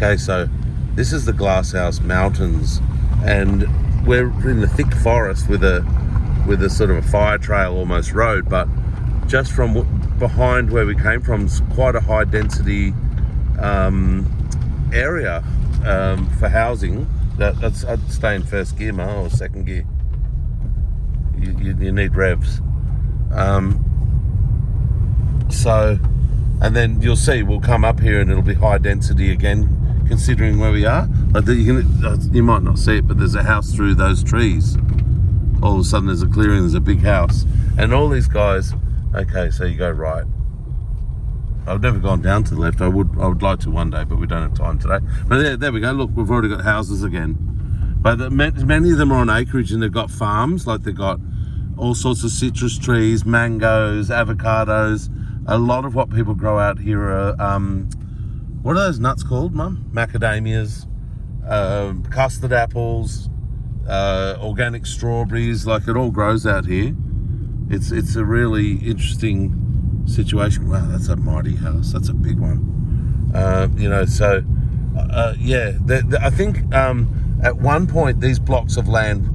Okay, so this is the Glasshouse Mountains, and we're in the thick forest with a sort of a fire trail almost road, but just from behind where we came from, it's quite a high density area for housing. I'd stay in first gear, or second gear. You need revs. So, and then you'll see we'll come up here and it'll be high density again, considering where we are. Like you might not see it, but there's a house through those trees. All of a sudden there's a clearing, there's a big house, and all these guys. Okay, so you go right. I've never gone down to the left. I would like to one day, but we don't have time today. But there we go. Look, we've already got houses again. But many of them are on acreage, and they've got farms. Like they've got all sorts of citrus trees, mangoes, avocados. A lot of what people grow out here are what are those nuts called, Mum? Macadamias, custard apples, organic strawberries. Like it all grows out here. It's a really interesting situation. Wow, that's a mighty house. That's a big one. I think at one point these blocks of land,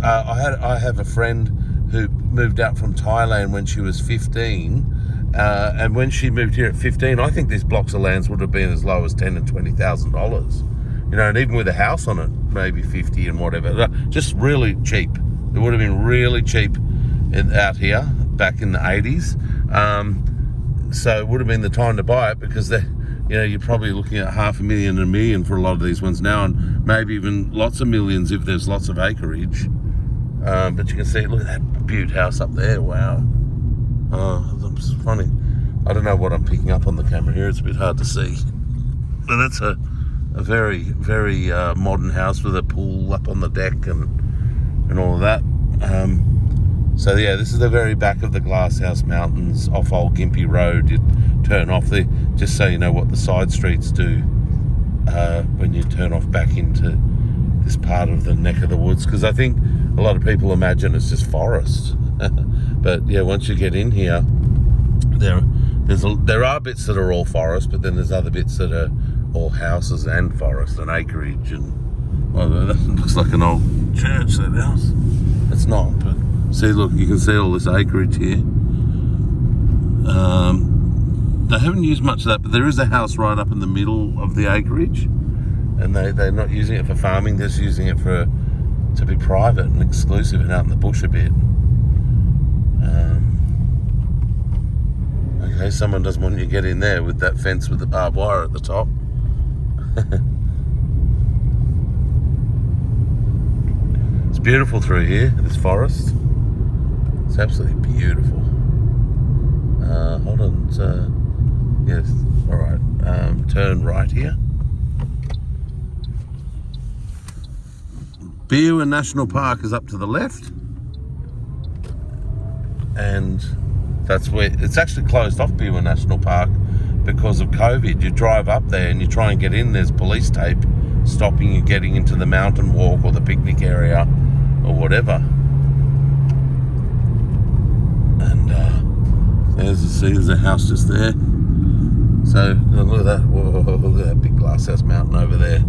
I have a friend who moved out from Thailand when she was 15, and when she moved here at 15, I think these blocks of lands would have been as low as $10,000 and $20,000. And even with a house on it, maybe 50 and whatever, just really cheap. It would have been really cheap out here back in the 80s. So it would have been the time to buy it, because you're probably looking at $500,000 and $1 million for a lot of these ones now, and maybe even lots of millions if there's lots of acreage. But you can see, look at that beaut house up there. Wow. It's funny. I don't know what I'm picking up on the camera here. It's a bit hard to see. But that's a very, very modern house with a pool up on the deck and all of that. So yeah, this is the very back of the Glasshouse Mountains off Old Gympie Road. You turn off there, just so you know what the side streets do when you turn off back into this part of the neck of the woods, because I think a lot of people imagine it's just forest. But yeah, once you get in here, there are bits that are all forest, but then there's other bits that are all houses and forest and acreage. And well, that looks like an old church, that house. It's not, but see, look, you can see all this acreage here. They haven't used much of that, but there is a house right up in the middle of the acreage, and they're not using it for farming. They're just using it to be private and exclusive and out in the bush a bit. Okay, someone doesn't want you to get in there with that fence with the barbed wire at the top. It's beautiful through here, this forest. It's absolutely beautiful. Hold on. Yes, all right. Turn right here. Biwa National Park is up to the left, and that's where it's actually closed off, Biwa National Park, because of COVID. You drive up there and you try and get in, there's police tape stopping you getting into the mountain walk or the picnic area or whatever. And there's a house just there. So look at that. Whoa, look at that big Glasshouse Mountain over there.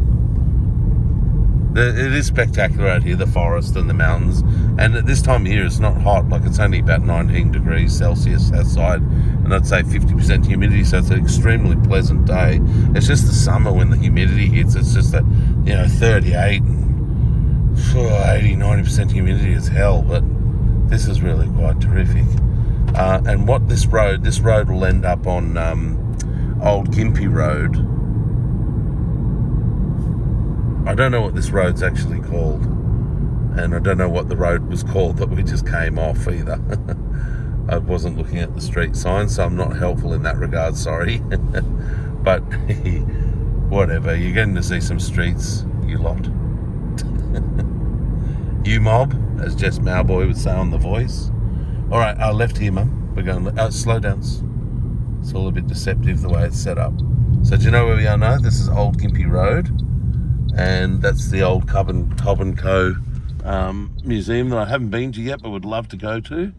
It is spectacular out here, the forest and the mountains. And at this time of year, it's not hot. Like, it's only about 19 degrees Celsius outside, and I'd say 50% humidity, so it's an extremely pleasant day. It's just the summer when the humidity hits. It's just that, 38 and 80, 90% humidity is hell, but this is really quite terrific. And what this road will end up on Old Gympie Road. I don't know what this road's actually called, and I don't know what the road was called that we just came off either. I wasn't looking at the street sign, so I'm not helpful in that regard, sorry. But whatever, you're getting to see some streets, you lot. You mob, as Jess Mowboy would say on The Voice. All right, left here, Mum. We're going slow down. It's all a bit deceptive the way it's set up. So do you know where we are now? This is Old Gympie Road. And that's the old Cobb and Co museum that I haven't been to yet, but would love to go to.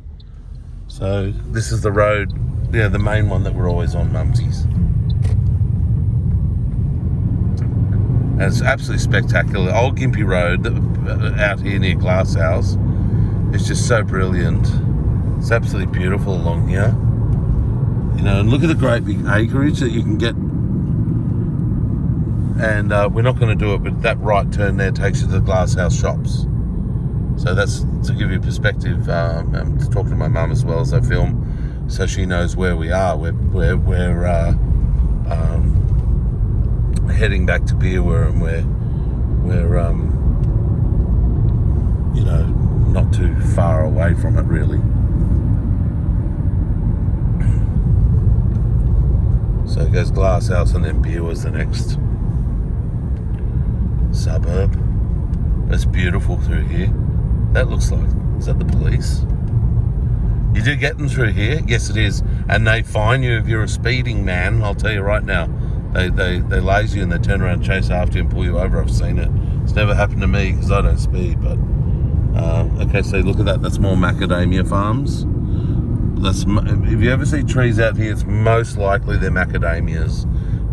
So this is the road, the main one that we're always on, Mumsies. And it's absolutely spectacular. Old Gympie Road out here near Glasshouse is just so brilliant. It's absolutely beautiful along here. You know, and look at the great big acreage that you can get. And we're not going to do it, but that right turn there takes you to the Glasshouse shops. So that's to give you perspective. I'm talking to my mum as well as I film, so she knows where we are. We're heading back to Beerwah, and we're you know, not too far away from it really. So it goes Glasshouse, and then Beerwah's the next suburb. It's beautiful through here. That looks like, is that the police? You do get them through here? Yes, it is. And they fine you if you're a speeding man. I'll tell you right now. They laze you and they turn around and chase after you and pull you over. I've seen it. It's never happened to me because I don't speed. But okay, so look at that. That's more macadamia farms. If you ever see trees out here, it's most likely they're macadamias.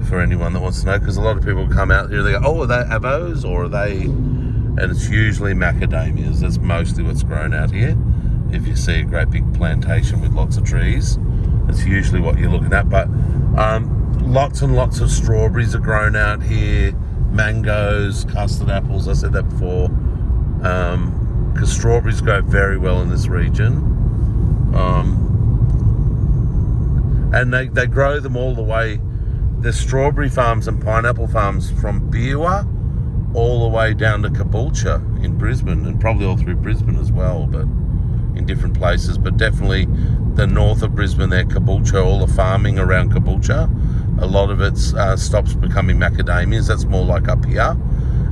For anyone that wants to know, because a lot of people come out here, they go, oh, are they avos or are they? And it's usually macadamias. That's mostly what's grown out here. If you see a great big plantation with lots of trees, that's usually what you're looking at. But lots and lots of strawberries are grown out here, mangoes, custard apples. I said that before, because strawberries grow very well in this region. And they grow them all the way. There's strawberry farms and pineapple farms from Beerwah all the way down to Caboolture in Brisbane, and probably all through Brisbane as well, but in different places. But definitely the north of Brisbane there, Caboolture, all the farming around Caboolture, a lot of it stops becoming macadamias. That's more like up here,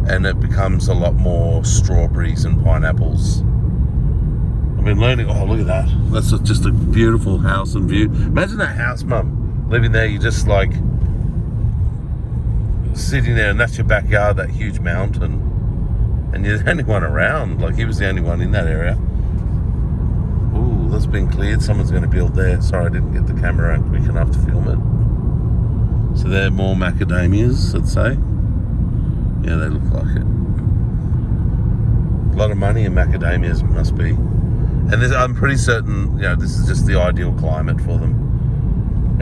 and it becomes a lot more strawberries and pineapples. I've been learning. Oh, look at that. That's just a beautiful house and view. Imagine that house, Mum, living there. You just like sitting there, and that's your backyard, that huge mountain, and you're the only one around. Like, he was the only one in that area. Ooh, that's been cleared. Someone's going to build there. Sorry, I didn't get the camera out quick enough to film it. So they're more macadamias, I'd say. Yeah, they look like it. A lot of money in macadamias must be. And I'm pretty certain, you know, this is just the ideal climate for them.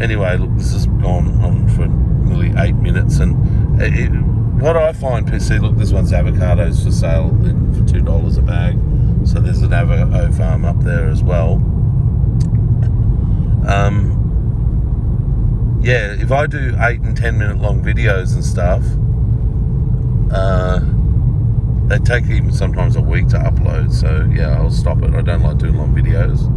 Anyway, look, this has gone on for nearly 8 minutes, and what I find, PC, look, this one's avocados for sale for $2 a bag. So there's an avocado farm up there as well. Yeah, if I do 8 and 10 minute long videos and stuff, they take even sometimes a week to upload. So yeah, I'll stop it. I don't like doing long videos.